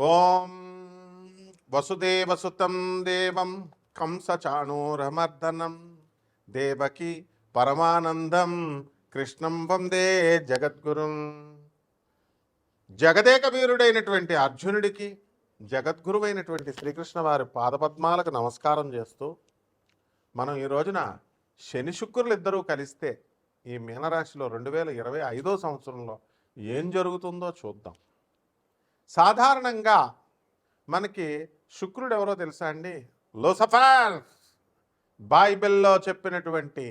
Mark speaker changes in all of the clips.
Speaker 1: ఓం వసుదేవసుతం దేవం కంసచాణూరమర్దనం దేవకి పరమానందం కృష్ణం వందే జగద్గురుం. జగదేక వీరుడైనటువంటి అర్జునుడికి జగద్గురువైనటువంటి శ్రీకృష్ణ వారి పాదపద్మాలకు నమస్కారం చేస్తూ మనం ఈ రోజున శని శుక్రులు ఇద్దరూ కలిస్తే ఈ మీనరాశిలో 2025 సంవత్సరంలో ఏం జరుగుతుందో చూద్దాం. సాధారణంగా మనకి శుక్రుడు ఎవరో తెలుసా అండి? లూసిఫర్. బైబిల్లో చెప్పినటువంటి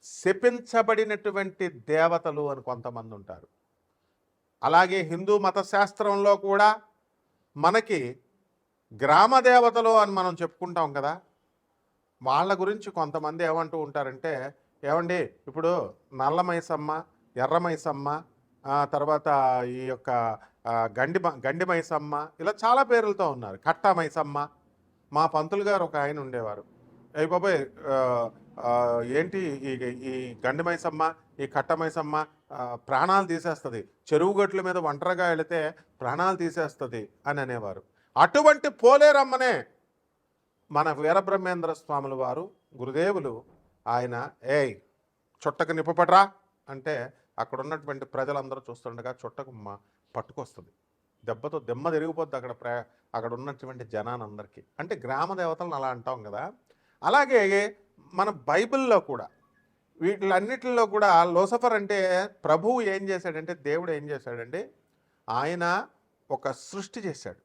Speaker 1: శపించబడినటువంటి దేవతలు అని కొంతమంది ఉంటారు. అలాగే హిందూ మత శాస్త్రంలో కూడా మనకి గ్రామ దేవతలు అని మనం చెప్పుకుంటాం కదా. వాళ్ళ గురించి కొంతమంది ఏమంటూ ఉంటారంటే, ఏమండి ఇప్పుడు నల్ల మైసమ్మ, ఎర్ర మైసమ్మ, తర్వాత ఈ యొక్క గండి మైసమ్మ, ఇలా చాలా పేర్లతో ఉన్నారు. కట్ట మైసమ్మ. మా పంతులు గారు ఒక ఆయన ఉండేవారు. అయ్యి బాబాయ్ ఏంటి ఈ గండి మైసమ్మ, ఈ కట్ట మైసమ్మ ప్రాణాలు తీసేస్తుంది, చెరువు గట్ల మీద ఒంటరిగా వెళితే ప్రాణాలు తీసేస్తుంది అని అనేవారు. అటువంటి పోలేరమ్మనే మన వీరబ్రహ్మేంద్ర స్వాముల వారు గురుదేవులు ఆయన చుట్టకు నిప్పపట్రా అంటే అక్కడ ఉన్నటువంటి ప్రజలందరూ చూస్తుండగా చుట్టకు పట్టుకొస్తుంది. దెబ్బతో దెమ్మ తిరిగిపోద్ది అక్కడ ఉన్నటువంటి జనానందరికీ. అంటే గ్రామ దేవతలను అలా అంటాం కదా. అలాగే మన బైబిల్లో కూడా వీటిలన్నిటిలో కూడా లూసిఫర్ అంటే ప్రభువు ఏం చేశాడంటే, దేవుడు ఏం చేశాడంటే, ఆయన ఒక సృష్టి చేశాడు.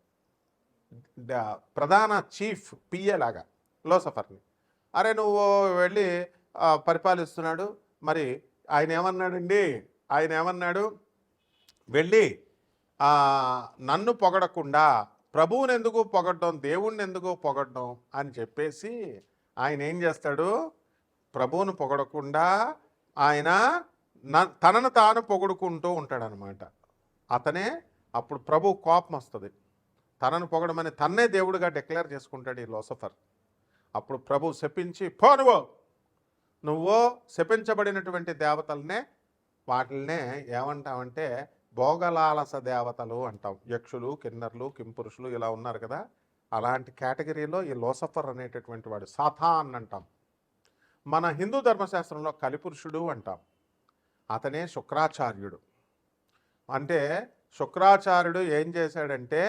Speaker 1: ప్రధాన చీఫ్ పిఏ లాగా లూసిఫర్ని. అరే నువ్వు వెళ్ళి పరిపాలిస్తున్నాడు. మరి ఆయన ఏమన్నాడు, వెళ్ళి నన్ను పొగడకుండా ప్రభువుని ఎందుకు పొగడడం, దేవుణ్ణి ఎందుకు పొగడడం అని చెప్పేసి ఆయన ఏం చేస్తాడు, ప్రభువును పొగడకుండా ఆయన తనను తాను పొగుడుకుంటూ ఉంటాడనమాట. అతనే అప్పుడు ప్రభు కోపం వస్తుంది. తనను పొగడమని తన్నే దేవుడిగా డిక్లేర్ చేసుకుంటాడు ఈ లూసిఫర్. అప్పుడు ప్రభు శపించి, నువ్వు శపించబడినటువంటి దేవతలనే వాటిల్నే ఏమంటామంటే భోగలాలస దేవతలు అంటాం. యక్షులు, కిన్నర్లు, కింపురుషులు ఇలా ఉన్నారు కదా. అలాంటి కేటగిరీలో ఈ లూసిఫర్ అనేటటువంటి వాడు సాతాన్ అంటాం. మన హిందూ ధర్మశాస్త్రంలో కలిపురుషుడు అంటాం. అతనే శుక్రాచార్యుడు. అంటే శుక్రాచార్యుడు ఏం చేశాడంటే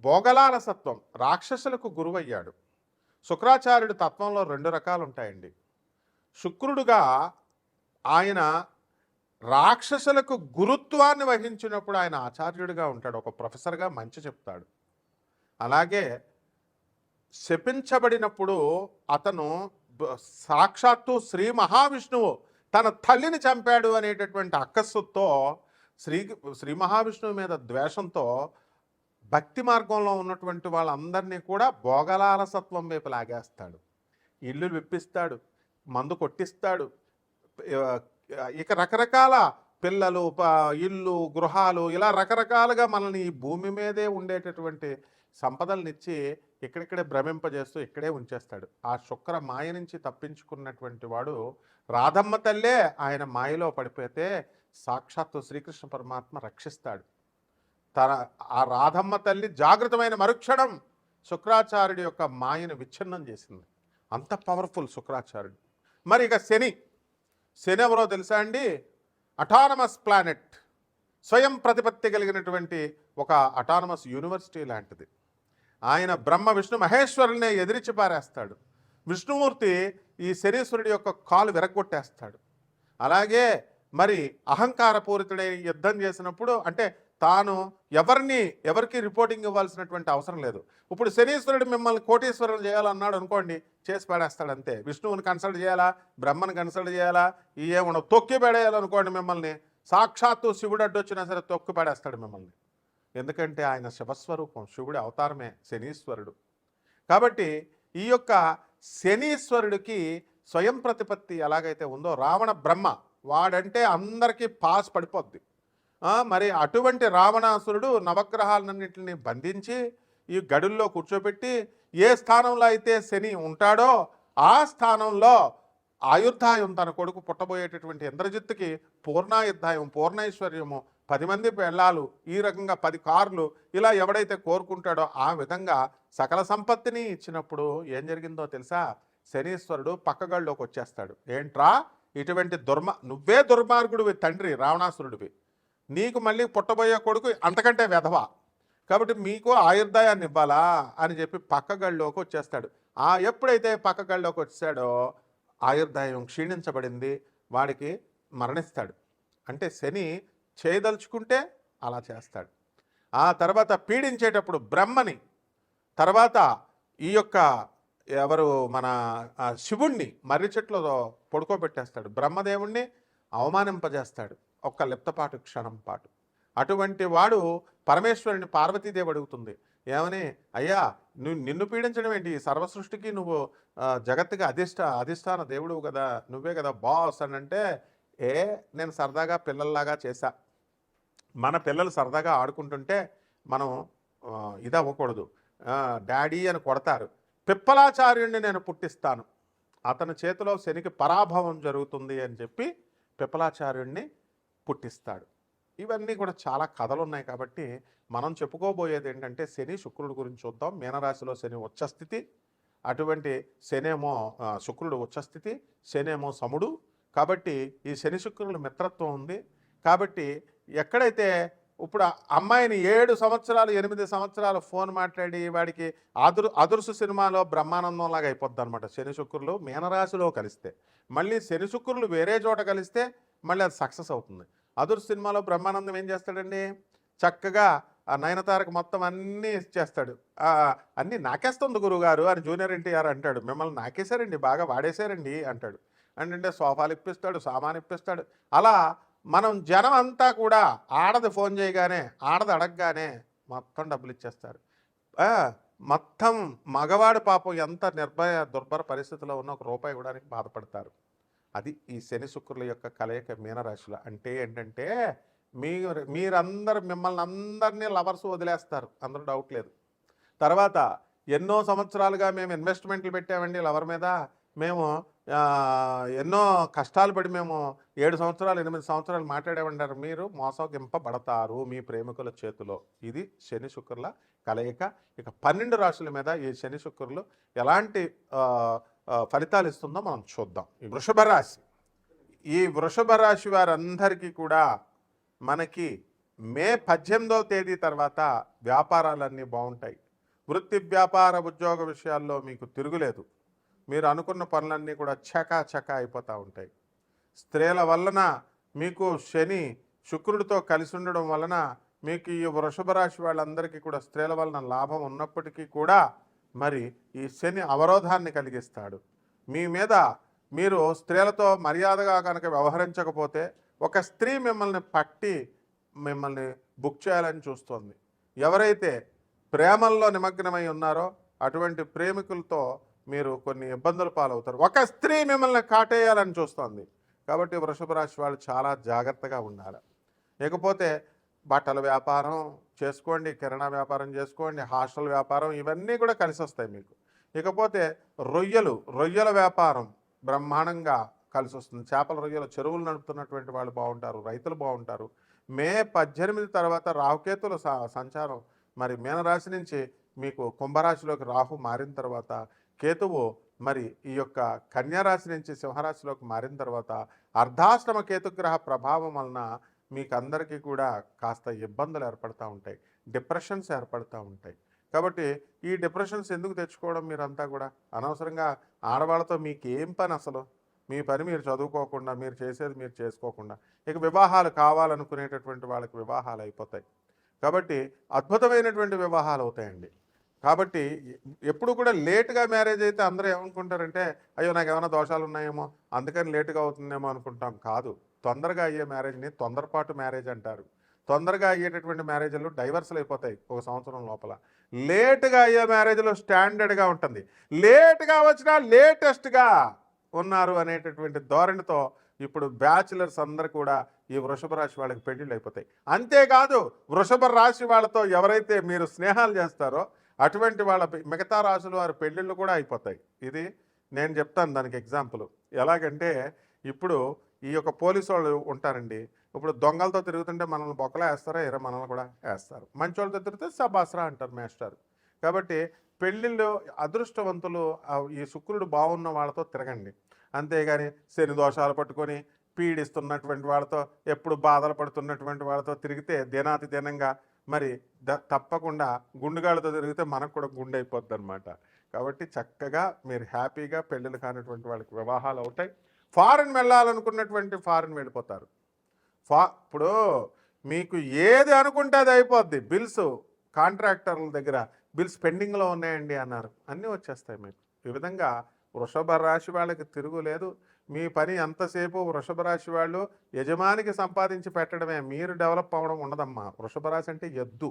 Speaker 1: భోగలాలసత్వం, రాక్షసులకు గురువయ్యాడు. శుక్రాచార్యుడు తత్వంలో 2 రకాలు ఉంటాయండి. శుక్రుడుగా ఆయన రాక్షసులకు గురుత్వాన్ని వహించినప్పుడు ఆయన ఆచార్యుడిగా ఉంటాడు, ఒక ప్రొఫెసర్గా మంచి చెప్తాడు. అలాగే శపించబడినప్పుడు అతను సాక్షాత్తు శ్రీ మహావిష్ణువు తన తల్లిని చంపాడు అనేటటువంటి అక్కస్సుతో శ్రీ మహావిష్ణువు మీద ద్వేషంతో భక్తి మార్గంలో ఉన్నటువంటి వాళ్ళందరినీ కూడా భోగలాలసత్వం వైపు లాగేస్తాడు. ఇల్లు విప్పిస్తాడు, మందు కొట్టిస్తాడు, ఇక రకరకాల పిల్లలు, ఇల్లు, గృహాలు, ఇలా రకరకాలుగా మనల్ని ఈ భూమి మీదే ఉండేటటువంటి సంపదలనిచ్చి ఇక్కడిక్కడే భ్రమింపజేస్తూ ఇక్కడే ఉంచేస్తాడు. ఆ శుక్ర మాయ నుంచి తప్పించుకున్నటువంటి వాడు రాధమ్మ తల్లే ఆయన మాయలో పడిపోతే సాక్షాత్తు శ్రీకృష్ణ పరమాత్మ రక్షిస్తాడు. ఆ రాధమ్మ తల్లి జాగృతమైన మరుక్షణం శుక్రాచార్యుడి యొక్క మాయను విచ్ఛిన్నం చేసింది. అంత పవర్ఫుల్ శుక్రాచార్యుడు. మరి ఇక శని ఎవరో తెలుసా అండి? అటానమస్ ప్లానెట్, స్వయం ప్రతిపత్తి కలిగినటువంటి ఒక అటానమస్ యూనివర్సిటీ లాంటిది. ఆయన బ్రహ్మ విష్ణు మహేశ్వరుల్నే ఎదిరించి పారేస్తాడు. విష్ణుమూర్తి ఈ శనీశ్వరుడి యొక్క కాలు విరగొట్టేస్తాడు. అలాగే మరి అహంకారపూరితుడై యుద్ధం చేసినప్పుడు, అంటే తాను ఎవరికి రిపోర్టింగ్ ఇవ్వాల్సినటువంటి అవసరం లేదు. ఇప్పుడు శనీశ్వరుడు మిమ్మల్ని కోటీశ్వరులు చేయాలన్నాడు అనుకోండి, చేసి పడేస్తాడు అంతే. విష్ణువుని కన్సల్ట్ చేయాలా, బ్రహ్మను కన్సల్ట్ చేయాలా, ఏమన్నా తొక్కి పడేయాలనుకోండి మిమ్మల్ని, సాక్షాత్తు శివుడు అడ్డొచ్చినా సరే తొక్కి పడేస్తాడు మిమ్మల్ని. ఎందుకంటే ఆయన శివస్వరూపం, శివుడి అవతారమే శనీశ్వరుడు. కాబట్టి ఈ యొక్క శనీశ్వరుడికి స్వయం ప్రతిపత్తి ఎలాగైతే ఉందో, రావణ బ్రహ్మ వాడంటే అందరికీ పాస్ పడిపోద్ది. మరి అటువంటి రావణాసురుడు నవగ్రహాలన్నింటినీ బంధించి ఈ గడుల్లో కూర్చోబెట్టి ఏ స్థానంలో అయితే శని ఉంటాడో ఆ స్థానంలో ఆయుర్ధాయం తన కొడుకు పుట్టబోయేటటువంటి ఇంద్రజిత్తుకి పూర్ణాయుర్ధాయం, పూర్ణైశ్వర్యము 10 మంది పెళ్ళాలు, ఈ రకంగా 10 కార్లు, ఇలా ఎవడైతే కోరుకుంటాడో ఆ విధంగా సకల సంపత్తిని ఇచ్చినప్పుడు ఏం జరిగిందో తెలుసా? శనీశ్వరుడు పక్కగాళ్ళలోకి వచ్చేస్తాడు. ఏంట్రా ఇటువంటి నువ్వే దుర్మార్గుడివి తండ్రి, రావణాసురుడివి, నీకు మళ్ళీ పుట్టబోయే కొడుకు అంతకంటే వెధవ, కాబట్టి మీకు ఆయుర్దాయాన్ని ఇవ్వాలా అని చెప్పి పక్కగాళ్ళలోకి వచ్చేస్తాడు. ఎప్పుడైతే పక్కగాళ్ళలోకి వచ్చాడో ఆయుర్దాయం క్షీణించబడింది, వాడికి మరణిస్తాడు. అంటే శని చేయదలుచుకుంటే అలా చేస్తాడు. ఆ తర్వాత పీడించేటప్పుడు బ్రహ్మని, తర్వాత ఈ యొక్క ఎవరు మన శివుణ్ణి మర్రి చెట్లో పడుకోబెట్టేస్తాడు. బ్రహ్మదేవుణ్ణి అవమానింపజేస్తాడు ఒక్క లిప్తపాటు క్షణం పాటు. అటువంటి వాడు పరమేశ్వరుని పార్వతీదేవి అడుగుతుంది ఏమని, అయ్యా నిన్ను పీడించడం ఏంటి, సర్వసృష్టికి నువ్వు జగత్తుకి అధిష్టాన దేవుడు కదా, నువ్వే కదా బాస్ అని అంటే, నేను సరదాగా పిల్లల్లాగా చేశా, మన పిల్లలు సరదాగా ఆడుకుంటుంటే మనం ఇది అవ్వకూడదు, డాడీ అని కొడతారు, పిప్పలాచార్యుడిని నేను పుట్టిస్తాను, అతని చేతిలో శనికి పరాభవం జరుగుతుంది అని చెప్పి పిప్పలాచార్యుడిని పుట్టిస్తాడు. ఇవన్నీ కూడా చాలా కథలు ఉన్నాయి. కాబట్టి మనం చెప్పుకోబోయేది ఏంటంటే శని శుక్రుడు గురించి చూద్దాం. మీనరాశిలో శని ఉచ్చస్థితి, అటువంటి శనేమో శుక్రుడు ఉచ్చస్థితి, శనేమో సముడు. కాబట్టి ఈ శని శుక్రుల మిత్రత్వం ఉంది. కాబట్టి ఎక్కడైతే ఇప్పుడు అమ్మాయిని 7 సంవత్సరాలు 8 సంవత్సరాలు ఫోన్ మాట్లాడి వాడికి అదుర్సు సినిమాలో బ్రహ్మానందం లాగా అయిపోద్ది అనమాట. శని శుక్రులు మీనరాశిలో కలిస్తే, మళ్ళీ శని శుక్రులు వేరే చోట కలిస్తే మళ్ళీ అది సక్సెస్ అవుతుంది. అదుర్సు సినిమాలో బ్రహ్మానందం ఏం చేస్తాడండి, చక్కగా ఆ నయనతారకు మొత్తం అన్నీ చేస్తాడు. అన్నీ నాకేస్తుంది గురువుగారు అని జూనియర్ ఎన్టీఆర్ అంటాడు, మిమ్మల్ని నాకేశారండి, బాగా వాడేశారండి అంటాడు. అంటే సోఫాలు ఇప్పిస్తాడు, సామాన్ ఇప్పిస్తాడు. అలా మనం జనం అంతా కూడా ఆడది ఫోన్ చేయగానే, ఆడది అడగగానే మొత్తం డబ్బులు ఇచ్చేస్తారు. మొత్తం మగవాడు పాపం ఎంత దుర్భర పరిస్థితిలో ఉన్న ₹1 ఇవ్వడానికి బాధపడతారు. అది ఈ శని శుక్రుల యొక్క కలయిక మీనరాశిలో. అంటే ఏంటంటే మీరందరూ మిమ్మల్ని అందరినీ లవర్స్ వదిలేస్తారు, అందరూ డౌట్ లేదు. తర్వాత ఎన్నో సంవత్సరాలుగా మేము ఇన్వెస్ట్మెంట్లు పెట్టామండి లవర్ మీద, మేము ఎన్నో కష్టాలు పడి మేము 7 సంవత్సరాలు 8 సంవత్సరాలు మాట్లాడేమంటారు, మీరు మోసగింపబడతారు మీ ప్రేమికుల చేతిలో. ఇది శని శుక్రుల కలయిక. ఇక 12 రాశుల మీద ఈ శని శుక్రులు ఎలాంటి ఫలితాలు ఇస్తుందో మనం చూద్దాం. ఈ వృషభ రాశి వారందరికీ కూడా మనకి మే 18వ తేదీ తర్వాత వ్యాపారాలన్నీ బాగుంటాయి. వృత్తి వ్యాపార ఉద్యోగ విషయాల్లో మీకు తిరుగులేదు. మీరు అనుకున్న పనులన్నీ కూడా చకా అయిపోతూ ఉంటాయి. స్త్రీల వలన మీకు శని శుక్రుడితో కలిసి ఉండడం వలన మీకు ఈ వృషభ రాశి వాళ్ళందరికీ కూడా స్త్రీల వలన లాభం ఉన్నప్పటికీ కూడా మరి ఈ శని అవరోధాన్ని కలిగిస్తాడు. మీ మీద మీరు స్త్రీలతో మర్యాదగా కనుక వ్యవహరించకపోతే ఒక స్త్రీ మిమ్మల్ని పట్టి మిమ్మల్ని బుక్ చేయాలని చూస్తుంది. ఎవరైతే ప్రేమల్లో నిమగ్నమై ఉన్నారో అటువంటి ప్రేమికులతో మీరు కొన్ని ఇబ్బందుల పాలవుతారు. ఒక స్త్రీ మిమ్మల్ని కాటేయాలని చూస్తుంది. కాబట్టి వృషభ రాశి వాళ్ళు చాలా జాగ్రత్తగా ఉండాలి. ఇకపోతే బట్టల వ్యాపారం చేసుకోండి, కిరాణా వ్యాపారం చేసుకోండి, హాస్టల్ వ్యాపారం, ఇవన్నీ కూడా కలిసి వస్తాయి మీకు. ఇకపోతే రొయ్యల వ్యాపారం బ్రహ్మాండంగా కలిసి వస్తుంది. చేపల రొయ్యల చెరువులు నడుపుతున్నటువంటి వాళ్ళు బాగుంటారు, రైతులు బాగుంటారు. మే 18 తర్వాత రాహుకేతుల సంచారం మరి మీనరాశి నుంచి మీకు కుంభరాశిలోకి రాహు మారిన తర్వాత, కేతువు మరి ఈ యొక్క కన్యారాశి నుంచి సింహరాశిలోకి మారిన తర్వాత అర్ధాశ్రమ కేతుగ్రహ ప్రభావం వలన మీకు అందరికీ కూడా కాస్త ఇబ్బందులు ఏర్పడుతూ ఉంటాయి, డిప్రెషన్స్ ఏర్పడుతూ ఉంటాయి. కాబట్టి ఈ డిప్రెషన్స్ ఎందుకు తెచ్చుకోవడం, మీరంతా కూడా అనవసరంగా ఆడవాళ్ళతో మీకేం పని, అసలు మీ పని మీరు చదువుకోకుండా, మీరు చేసేది మీరు చేసుకోకుండా, ఇక వివాహాలు కావాలనుకునేటటువంటి వాళ్ళకి వివాహాలు అయిపోతాయి. కాబట్టి అద్భుతమైనటువంటి వివాహాలు అవుతాయండి. కాబట్టి ఎప్పుడు కూడా లేట్గా మ్యారేజ్ అయితే అందరూ ఏమనుకుంటారంటే, అయ్యో నాకు ఏమైనా దోషాలు ఉన్నాయేమో అందుకని లేటుగా అవుతుందేమో అనుకుంటాం. కాదు, తొందరగా అయ్యే మ్యారేజ్ని తొందరపాటు మ్యారేజ్ అంటారు. తొందరగా అయ్యేటటువంటి మ్యారేజ్లు డైవర్స్లు అయిపోతాయి 1 సంవత్సరం లోపల. లేటుగా అయ్యే మ్యారేజ్లో స్టాండర్డ్గా ఉంటుంది. లేటుగా వచ్చినా లేటెస్ట్గా ఉన్నారు అనేటటువంటి ధోరణితో ఇప్పుడు బ్యాచులర్స్ అందరు కూడా ఈ వృషభ రాశి వాళ్ళకి పెళ్ళిళ్ళు అయిపోతాయి. అంతేకాదు వృషభ రాశి వాళ్ళతో ఎవరైతే మీరు స్నేహాలు చేస్తారో అటువంటి వాళ్ళ మిగతా రాశుల వారి పెళ్ళిళ్ళు కూడా అయిపోతాయి. ఇది నేను చెప్తాను దానికి ఎగ్జాంపుల్. ఎలాగంటే ఇప్పుడు ఈ యొక్క పోలీసు వాళ్ళు ఉంటారండి, ఇప్పుడు దొంగలతో తిరుగుతుంటే మనల్ని బొక్కలా వేస్తారా? ఎరా మనల్ని కూడా వేస్తారు. మంచోళ్ళతో తిరిగితే సబాస్రా అంటారు మేస్టారు. కాబట్టి పెళ్ళిళ్ళు అదృష్టవంతులు ఈ శుక్రుడు బాగున్న వాళ్ళతో తిరగండి. అంతేగాని శని దోషాలు పట్టుకొని పీడిస్తున్నటువంటి వాళ్ళతో, ఎప్పుడు బాధలు పడుతున్నటువంటి వాళ్ళతో తిరిగితే దినాతి దినంగా మరి తప్పకుండా గుండుగాళ్ళతో తిరిగితే మనకు కూడా గుండె అయిపోద్ది అనమాట. కాబట్టి చక్కగా మీరు హ్యాపీగా పెళ్ళిళ్ళు కానటువంటి వాళ్ళకి వివాహాలు అవుతాయి. ఫారెన్ వెళ్ళాలనుకున్నటువంటి ఫారెన్ వెళ్ళిపోతారు. ఇప్పుడు మీకు ఏది అనుకుంటే అది అయిపోద్ది. బిల్స్ కాంట్రాక్టర్ల దగ్గర బిల్స్ పెండింగ్లో ఉన్నాయండి అన్నారు, అన్నీ వచ్చేస్తాయి మీకు. ఈ విధంగా వృషభ రాశి వాళ్ళకి తిరుగులేదు. మీ పని ఎంతసేపు వృషభ రాశి వాళ్ళు యజమానికి సంపాదించి పెట్టడమే, మీరు డెవలప్ అవ్వడం ఉండదమ్మా. వృషభ రాశి అంటే ఎద్దు.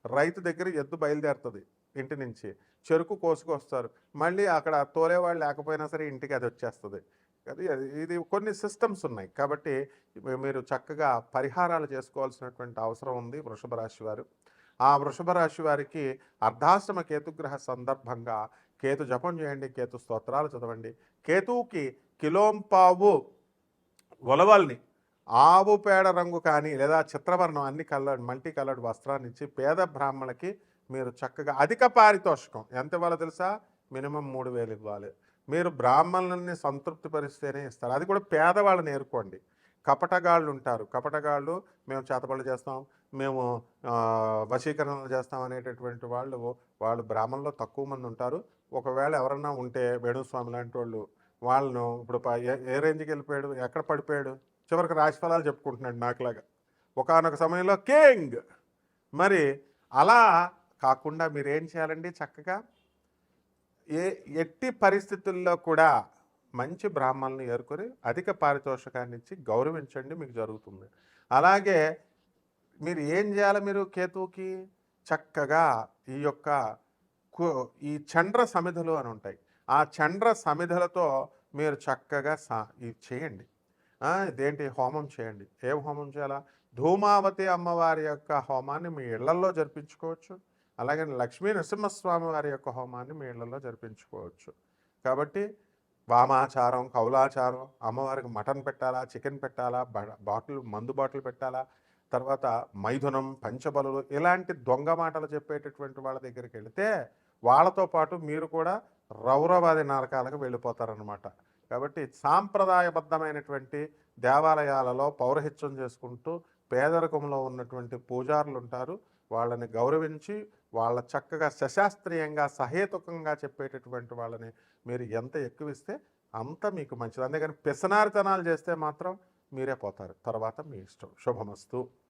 Speaker 1: రైతు దగ్గర ఎద్దు బయలుదేరుతుంది ఇంటి నుంచి, చెరుకు కోసుకొస్తారు, మళ్ళీ అక్కడ తోలేవాళ్ళు లేకపోయినా సరే ఇంటికి అది వచ్చేస్తుంది. అది ఇది కొన్ని సిస్టమ్స్ ఉన్నాయి. కాబట్టి మీరు చక్కగా పరిహారాలు చేసుకోవాల్సినటువంటి అవసరం ఉంది వృషభ రాశి వారు. ఆ వృషభ రాశి వారికి అర్ధాశ్రమ కేతుగ్రహ సందర్భంగా కేతు జపం చేయండి, కేతు స్తోత్రాలు చదవండి. కేతువుకి కిలోంపావు ఉలవల్ని ఆవు పేడ రంగు కానీ లేదా చిత్రవర్ణం అన్ని కలర్డ్ మల్టీ కలర్డ్ వస్త్రాన్ని ఇచ్చి పేద బ్రాహ్మణులకి మీరు చక్కగా అధిక పారితోషికం ఎంత ఇవ్వాలో తెలుసా? మినిమం 3000 ఇవ్వాలి. మీరు బ్రాహ్మణులని సంతృప్తి పరిస్తేనే ఇస్తారు. అది కూడా పేదవాళ్ళని ఏరుకోండి. కపటగాళ్ళు ఉంటారు, కపటగాళ్ళు మేము చేతబడులు చేస్తాం, మేము వశీకరణలు చేస్తాం అనేటటువంటి వాళ్ళు బ్రాహ్మణుల్లో తక్కువ మంది ఉంటారు. ఒకవేళ ఎవరన్నా ఉంటే వేణుస్వామి లాంటి వాళ్ళను ఇప్పుడు ఏ రేంజ్కి వెళ్ళిపోయాడు, ఎక్కడ పడిపోయాడు, చివరికి రాశిఫలాలు చెప్పుకుంటున్నాడు నాకులాగా. ఒకానొక సమయంలో కింగ్. మరి అలా కాకుండా మీరు ఏం చేయాలండి? చక్కగా ఎట్టి పరిస్థితుల్లో కూడా మంచి బ్రాహ్మణులను ఏరుకొని అధిక పారితోషికాన్ని ఇచ్చి గౌరవించండి, మీకు జరుగుతుంది. అలాగే మీరు ఏం చేయాలి? మీరు కేతువుకి చక్కగా ఈ చండ్ర సమిధులు అని ఉంటాయి, ఆ చండ్ర సమిధులతో మీరు చక్కగా ఇది చేయండి. ఇదేంటి హోమం చేయండి. ఏం హోమం చేయాలా? ధూమావతి అమ్మవారి యొక్క హోమాన్ని మీ ఇళ్లల్లో జరిపించుకోవచ్చు. అలాగే లక్ష్మీ నరసింహస్వామి వారి యొక్క హోమాన్ని మీ ఇళ్లలో జరిపించుకోవచ్చు. కాబట్టి వామాచారం, కౌలాచారం, అమ్మవారికి మటన్ పెట్టాలా, చికెన్ పెట్టాలా, మందు బాటిల్ పెట్టాలా, తర్వాత మైథునం, పంచబలులు, ఇలాంటి దొంగ మాటలు చెప్పేటటువంటి వాళ్ళ దగ్గరికి వెళితే వాళ్ళతో పాటు మీరు కూడా రౌరవాది నరకాలకు వెళ్ళిపోతారనమాట. కాబట్టి సాంప్రదాయబద్ధమైనటువంటి దేవాలయాలలో పౌరహిత్యం చేసుకుంటూ పేదరికంలో ఉన్నటువంటి పూజారులు ఉంటారు, వాళ్ళని గౌరవించి వాళ్ళ చక్కగా సశాస్త్రీయంగా సహేతుకంగా చెప్పేటటువంటి వాళ్ళని మీరు ఎంత ఎక్కువిస్తే అంత మీకు మంచిది. అందుకని పిసనారితనాలు చేస్తే మాత్రం మీరే పోతారు, తర్వాత మీ ఇష్టం. శుభమస్తు.